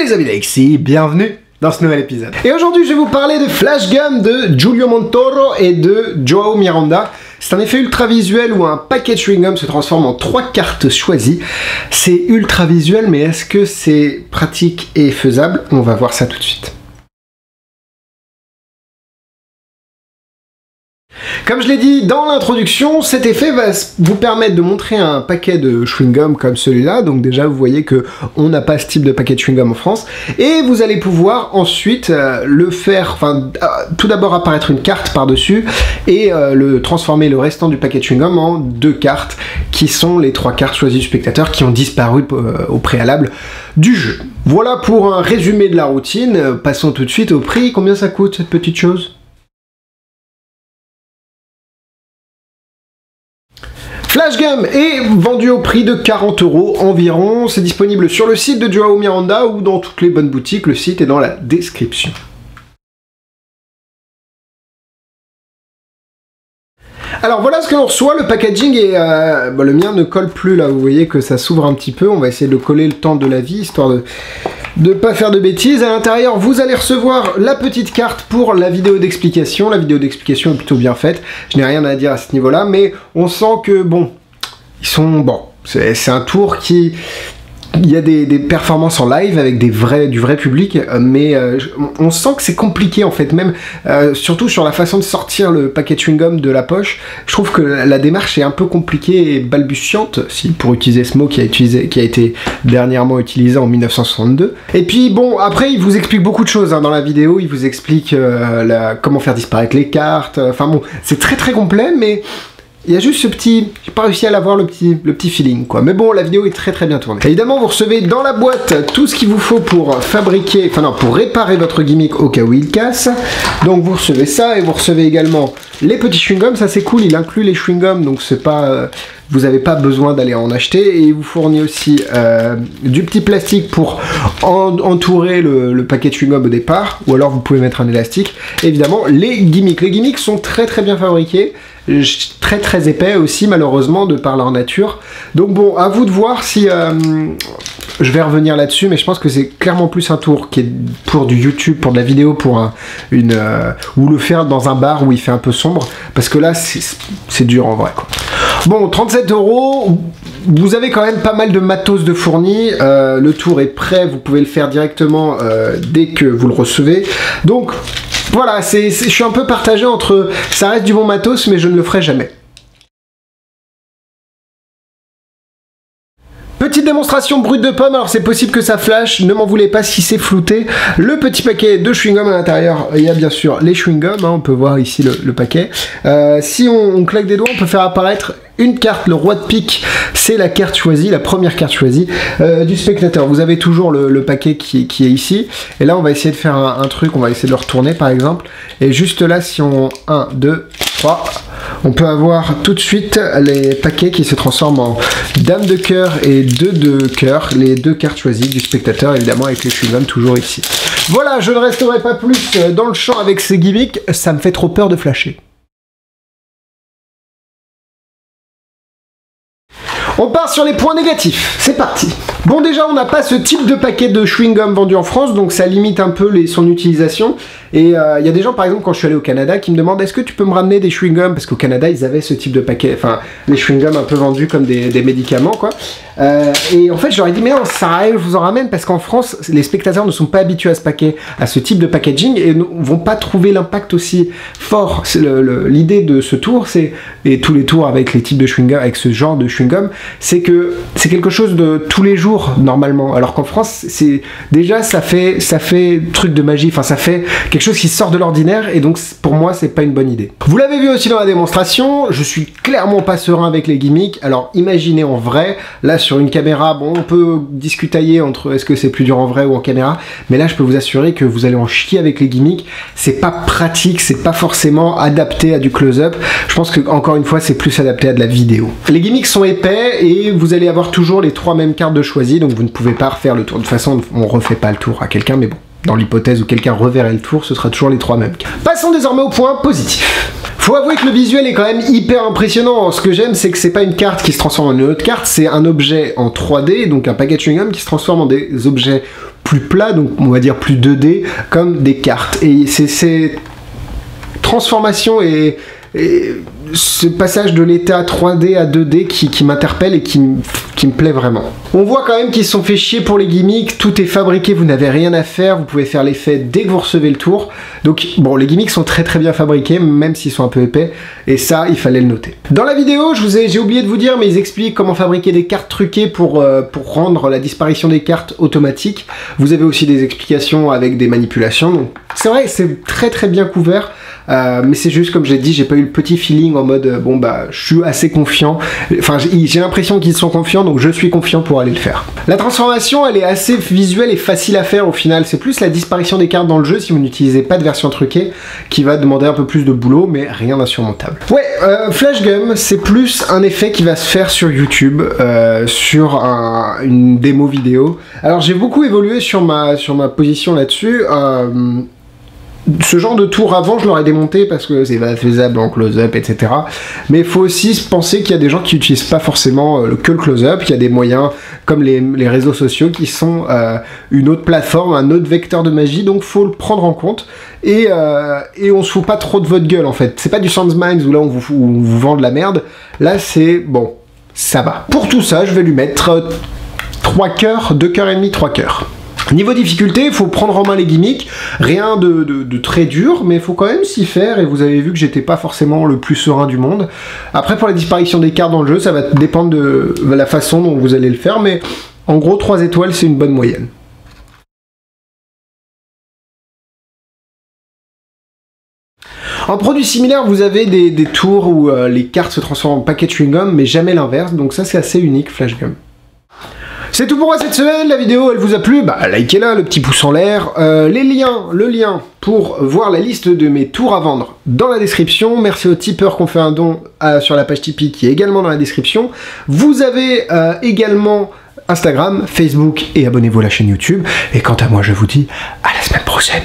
les amis d'Alexis, bienvenue dans ce nouvel épisode. Et aujourd'hui je vais vous parler de Flash Gum de Julio Montoro et de Joao Miranda. C'est un effet ultra visuel où un paquet de chewing-gum se transforme en 3 cartes choisies. C'est ultra visuel, mais est-ce que c'est pratique et faisable? On va voir ça tout de suite. Comme je l'ai dit dans l'introduction, cet effet va vous permettre de montrer un paquet de chewing-gum comme celui-là. Donc déjà, vous voyez que on n'a pas ce type de paquet de chewing-gum en France. Et vous allez pouvoir ensuite le faire, tout d'abord apparaître une carte par-dessus et transformer le restant du paquet de chewing-gum en 2 cartes qui sont les 3 cartes choisies du spectateur qui ont disparu au préalable du jeu. Voilà pour un résumé de la routine. Passons tout de suite au prix. Combien ça coûte cette petite chose ? Flash Gum est vendu au prix de 40 € environ. C'est disponible sur le site de Joao Miranda ou dans toutes les bonnes boutiques. Le site est dans la description. Alors voilà ce que l'on reçoit, le packaging est... le mien ne colle plus là, vous voyez que ça s'ouvre un petit peu. On va essayer de le coller le temps de la vie, histoire de ne pas faire de bêtises. À l'intérieur, vous allez recevoir la petite carte pour la vidéo d'explication. La vidéo d'explication est plutôt bien faite. Je n'ai rien à dire à ce niveau-là, mais on sent que, bon, ils sont... Bon, c'est un tour qui... Il y a des performances en live avec du vrai public, mais on sent que c'est compliqué en fait, même surtout sur la façon de sortir le paquet de chewing-gum de la poche. Je trouve que la démarche est un peu compliquée et balbutiante, si pour utiliser ce mot qui a été dernièrement utilisé en 1962. Et puis bon, après il vous explique beaucoup de choses dans la vidéo, il vous explique comment faire disparaître les cartes, enfin bon, c'est très complet, mais... Il y a juste ce petit... J'ai pas réussi à l'avoir le petit feeling, quoi. Mais bon, la vidéo est très bien tournée. Évidemment, vous recevez dans la boîte tout ce qu'il vous faut pour fabriquer... Enfin non, pour réparer votre gimmick au cas où il casse. Donc vous recevez ça et vous recevez également les petits chewing-gums. Ça c'est cool, il inclut les chewing-gums, donc c'est pas... vous n'avez pas besoin d'aller en acheter. Et il vous fournit aussi du petit plastique pour entourer le paquet de chewing-gum au départ. Ou alors vous pouvez mettre un élastique. Et évidemment, les gimmicks. Les gimmicks sont très bien fabriqués. Très épais aussi, malheureusement, de par leur nature. Donc bon, à vous de voir si... je vais revenir là-dessus, mais je pense que c'est clairement plus un tour qui est pour du YouTube, pour de la vidéo, pour ou le faire dans un bar où il fait un peu sombre. Parce que là, c'est dur en vrai, quoi. Bon, 37 €, vous avez quand même pas mal de matos de fourni, le tour est prêt, vous pouvez le faire directement dès que vous le recevez. Donc voilà, je suis un peu partagé entre ça reste du bon matos, mais je ne le ferai jamais. Petite démonstration brute de pomme, alors c'est possible que ça flash, ne m'en voulez pas si c'est flouté. Le petit paquet de chewing-gum à l'intérieur, il y a bien sûr les chewing-gums, on peut voir ici le paquet. Si on claque des doigts, on peut faire apparaître une carte, le roi de pique, c'est la carte choisie, la première carte choisie du spectateur. Vous avez toujours le paquet qui est ici, et là on va essayer de faire un truc, on va essayer de le retourner par exemple, et juste là si on... 1, 2, 3... On peut avoir tout de suite les paquets qui se transforment en dame de cœur et 2 de cœur, les 2 cartes choisies du spectateur, évidemment avec les chewing-gums toujours ici. Voilà, je ne resterai pas plus dans le champ avec ces gimmicks, ça me fait trop peur de flasher. On part sur les points négatifs, c'est parti. Bon déjà on n'a pas ce type de paquet de chewing-gum vendu en France, donc ça limite un peu son utilisation. Et il y a des gens par exemple quand je suis allé au Canada qui me demandent est-ce que tu peux me ramener des chewing-gums, parce qu'au Canada ils avaient ce type de paquet, enfin les chewing-gums un peu vendus comme des médicaments quoi. Et en fait je leur ai dit mais non, ça arrive, je vous en ramène parce qu'en France les spectateurs ne sont pas habitués à ce type de packaging et ne vont pas trouver l'impact aussi fort. L'idée de ce tour, et tous les tours avec les types de chewing-gum, avec ce genre de chewing-gum, c'est que c'est quelque chose de tous les jours normalement, alors qu'en France c'est déjà ça fait truc de magie, enfin ça fait quelque chose qui sort de l'ordinaire, et donc pour moi c'est pas une bonne idée. Vous l'avez vu aussi dans la démonstration, je suis clairement pas serein avec les gimmicks. Alors imaginez en vrai, là sur une caméra, bon on peut discutailler entre est-ce que c'est plus dur en vrai ou en caméra, mais là je peux vous assurer que vous allez en chier avec les gimmicks, c'est pas pratique, c'est pas forcément adapté à du close-up. Je pense que encore une fois c'est plus adapté à de la vidéo. Les gimmicks sont épais et vous allez avoir toujours les 3 mêmes cartes de choisi, donc vous ne pouvez pas refaire le tour. De toute façon on refait pas le tour à quelqu'un, mais bon, dans l'hypothèse où quelqu'un reverrait le tour, ce sera toujours les 3 mêmes cartes. Passons désormais au point positif. Faut avouer que le visuel est quand même hyper impressionnant. Ce que j'aime, c'est que c'est pas une carte qui se transforme en une autre carte, c'est un objet en 3D, donc un paquet de chewing-gum qui se transforme en des objets plus plat, donc on va dire plus 2D, comme des cartes. Et c'est ces transformations et ce passage de l'état 3D à 2D qui m'interpelle et qui me plaît vraiment. On voit quand même qu'ils se sont fait chier pour les gimmicks, tout est fabriqué, vous n'avez rien à faire, vous pouvez faire l'effet dès que vous recevez le tour. Donc bon, les gimmicks sont très bien fabriqués, même s'ils sont un peu épais, et ça, il fallait le noter. Dans la vidéo, j'ai oublié de vous dire, mais ils expliquent comment fabriquer des cartes truquées pour rendre la disparition des cartes automatique. Vous avez aussi des explications avec des manipulations, donc c'est vrai, c'est très bien couvert. Mais c'est juste, comme j'ai dit, j'ai pas eu le petit feeling en mode bon bah je suis assez confiant, enfin j'ai l'impression qu'ils sont confiants, donc je suis confiant pour aller le faire. La transformation, elle est assez visuelle et facile à faire au final, c'est plus la disparition des cartes dans le jeu si vous n'utilisez pas de version truquée qui va demander un peu plus de boulot, mais rien d'insurmontable. Ouais, Flash Gum, c'est plus un effet qui va se faire sur YouTube, sur une démo vidéo. Alors j'ai beaucoup évolué sur ma position là-dessus. Ce genre de tour avant, je l'aurais démonté parce que c'est pas faisable en close-up, etc. Mais il faut aussi penser qu'il y a des gens qui n'utilisent pas forcément que le close-up. Il y a des moyens comme les réseaux sociaux qui sont une autre plateforme, un autre vecteur de magie. Donc faut le prendre en compte. Et on se fout pas trop de votre gueule en fait. C'est pas du Sans Minds où là on vous vend de la merde. Là c'est bon, ça va. Pour tout ça, je vais lui mettre 3 cœurs, 2 cœurs et demi, 3 cœurs. Niveau difficulté, il faut prendre en main les gimmicks, rien de très dur, mais il faut quand même s'y faire, et vous avez vu que j'étais pas forcément le plus serein du monde. Après, pour la disparition des cartes dans le jeu, ça va dépendre de la façon dont vous allez le faire, mais en gros, 3 étoiles, c'est une bonne moyenne. En produit similaire, vous avez des tours où les cartes se transforment en paquet chewing-gum, mais jamais l'inverse, donc ça c'est assez unique, Flash Gum. C'est tout pour moi cette semaine, la vidéo elle vous a plu, bah likez-la, le petit pouce en l'air, le lien pour voir la liste de mes tours à vendre dans la description. Merci aux tipeurs qui ont fait un don sur la page Tipeee qui est également dans la description. Vous avez également Instagram, Facebook et abonnez-vous à la chaîne YouTube. Et quant à moi je vous dis à la semaine prochaine.